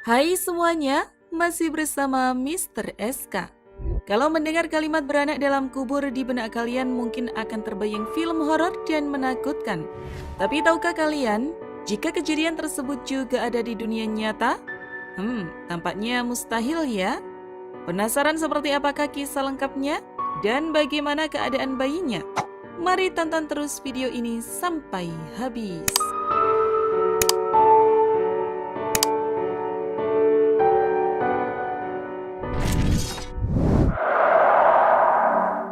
Hai semuanya, masih bersama Mr. SK. Kalau mendengar kalimat beranak dalam kubur di benak kalian mungkin akan terbayang film horor dan menakutkan. Tapi tahukah kalian, jika kejadian tersebut juga ada di dunia nyata? Tampaknya mustahil ya. Penasaran seperti apakah kisah lengkapnya? Dan bagaimana keadaan bayinya? Mari tonton terus video ini sampai habis.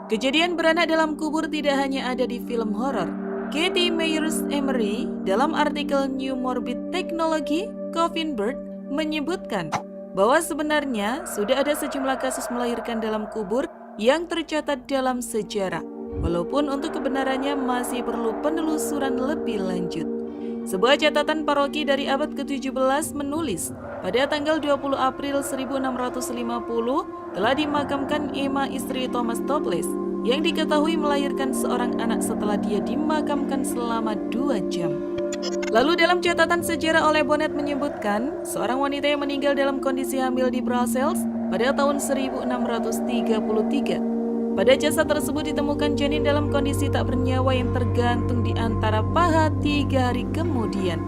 Kejadian beranak dalam kubur tidak hanya ada di film horor. Katie Meyers Emery dalam artikel New Morbid Technology, Coffin Birth menyebutkan bahwa sebenarnya sudah ada sejumlah kasus melahirkan dalam kubur yang tercatat dalam sejarah, walaupun untuk kebenarannya masih perlu penelusuran lebih lanjut. Sebuah catatan paroki dari abad ke-17 menulis, pada tanggal 20 April 1650 telah dimakamkan Emma istri Thomas Topless yang diketahui melahirkan seorang anak setelah dia dimakamkan selama 2 jam. Lalu dalam catatan sejarah oleh Bonnet menyebutkan, seorang wanita yang meninggal dalam kondisi hamil di Brussels pada tahun 1633. Pada jasad tersebut ditemukan janin dalam kondisi tak bernyawa yang tergantung di antara paha 3 hari kemudian.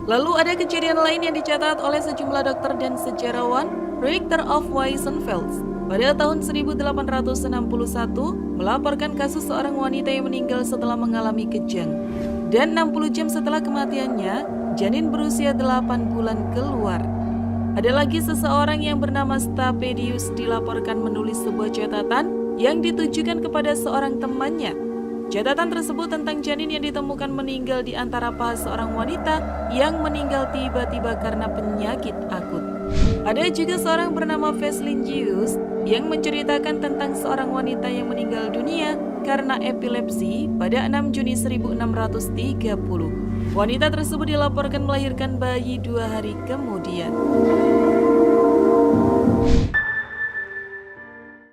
Lalu ada kejadian lain yang dicatat oleh sejumlah dokter dan sejarawan. Richter of Weissenfels pada tahun 1861 melaporkan kasus seorang wanita yang meninggal setelah mengalami kejang. Dan 60 jam setelah kematiannya, janin berusia 8 bulan keluar. Ada lagi seseorang yang bernama Stapedius dilaporkan menulis sebuah catatan yang ditujukan kepada seorang temannya. Catatan tersebut tentang janin yang ditemukan meninggal di antara paha seorang wanita yang meninggal tiba-tiba karena penyakit akut. Ada juga seorang bernama Veslingius yang menceritakan tentang seorang wanita yang meninggal dunia karena epilepsi pada 6 Juni 1630. Wanita tersebut dilaporkan melahirkan bayi 2 hari kemudian.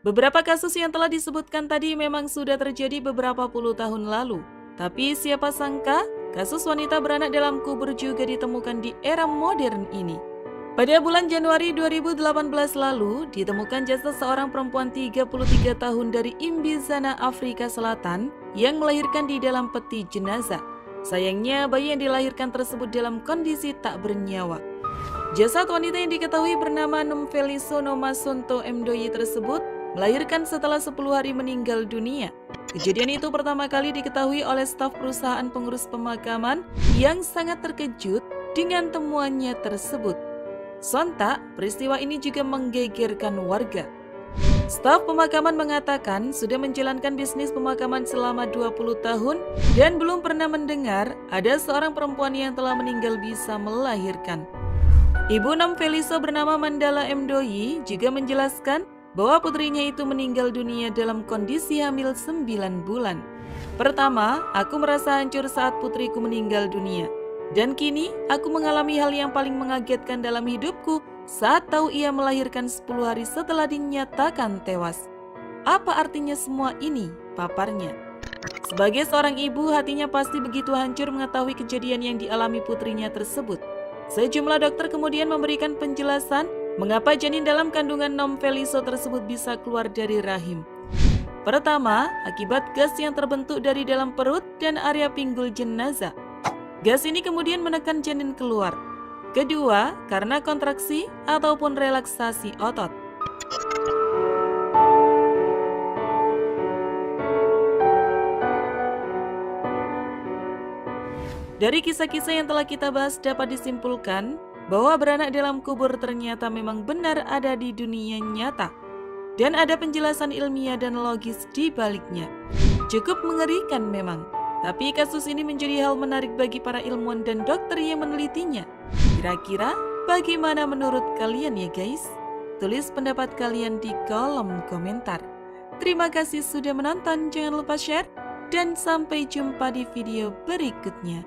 Beberapa kasus yang telah disebutkan tadi memang sudah terjadi beberapa puluh tahun lalu. Tapi siapa sangka kasus wanita beranak dalam kubur juga ditemukan di era modern ini. Pada bulan Januari 2018 lalu, ditemukan jasad seorang perempuan 33 tahun dari Imbizana, Afrika Selatan yang melahirkan di dalam peti jenazah. Sayangnya, bayi yang dilahirkan tersebut dalam kondisi tak bernyawa. Jasad wanita yang diketahui bernama Nomfeliso Nomasonto Mdoyi tersebut melahirkan setelah 10 hari meninggal dunia. Kejadian itu pertama kali diketahui oleh staf perusahaan pengurus pemakaman yang sangat terkejut dengan temuannya tersebut. Sontak, peristiwa ini juga menggegerkan warga. Staf pemakaman mengatakan sudah menjalankan bisnis pemakaman selama 20 tahun dan belum pernah mendengar ada seorang perempuan yang telah meninggal bisa melahirkan. Ibu Nomfeliso bernama Mandala Mdoyi juga menjelaskan bahwa putrinya itu meninggal dunia dalam kondisi hamil 9 bulan. Pertama, aku merasa hancur saat putriku meninggal dunia. Dan kini, aku mengalami hal yang paling mengagetkan dalam hidupku saat tahu ia melahirkan 10 hari setelah dinyatakan tewas. Apa artinya semua ini? Paparnya. Sebagai seorang ibu, hatinya pasti begitu hancur mengetahui kejadian yang dialami putrinya tersebut. Sejumlah dokter kemudian memberikan penjelasan mengapa janin dalam kandungan Nomfeliso tersebut bisa keluar dari rahim. Pertama, akibat gas yang terbentuk dari dalam perut dan area pinggul jenazah. Gas ini kemudian menekan janin keluar. Kedua, karena kontraksi ataupun relaksasi otot. Dari kisah-kisah yang telah kita bahas dapat disimpulkan bahwa beranak dalam kubur ternyata memang benar ada di dunia nyata. Dan ada penjelasan ilmiah dan logis di baliknya. Cukup mengerikan memang. Tapi kasus ini menjadi hal menarik bagi para ilmuwan dan dokter yang menelitinya. Kira-kira bagaimana menurut kalian ya guys? Tulis pendapat kalian di kolom komentar. Terima kasih sudah menonton, jangan lupa share. Dan sampai jumpa di video berikutnya.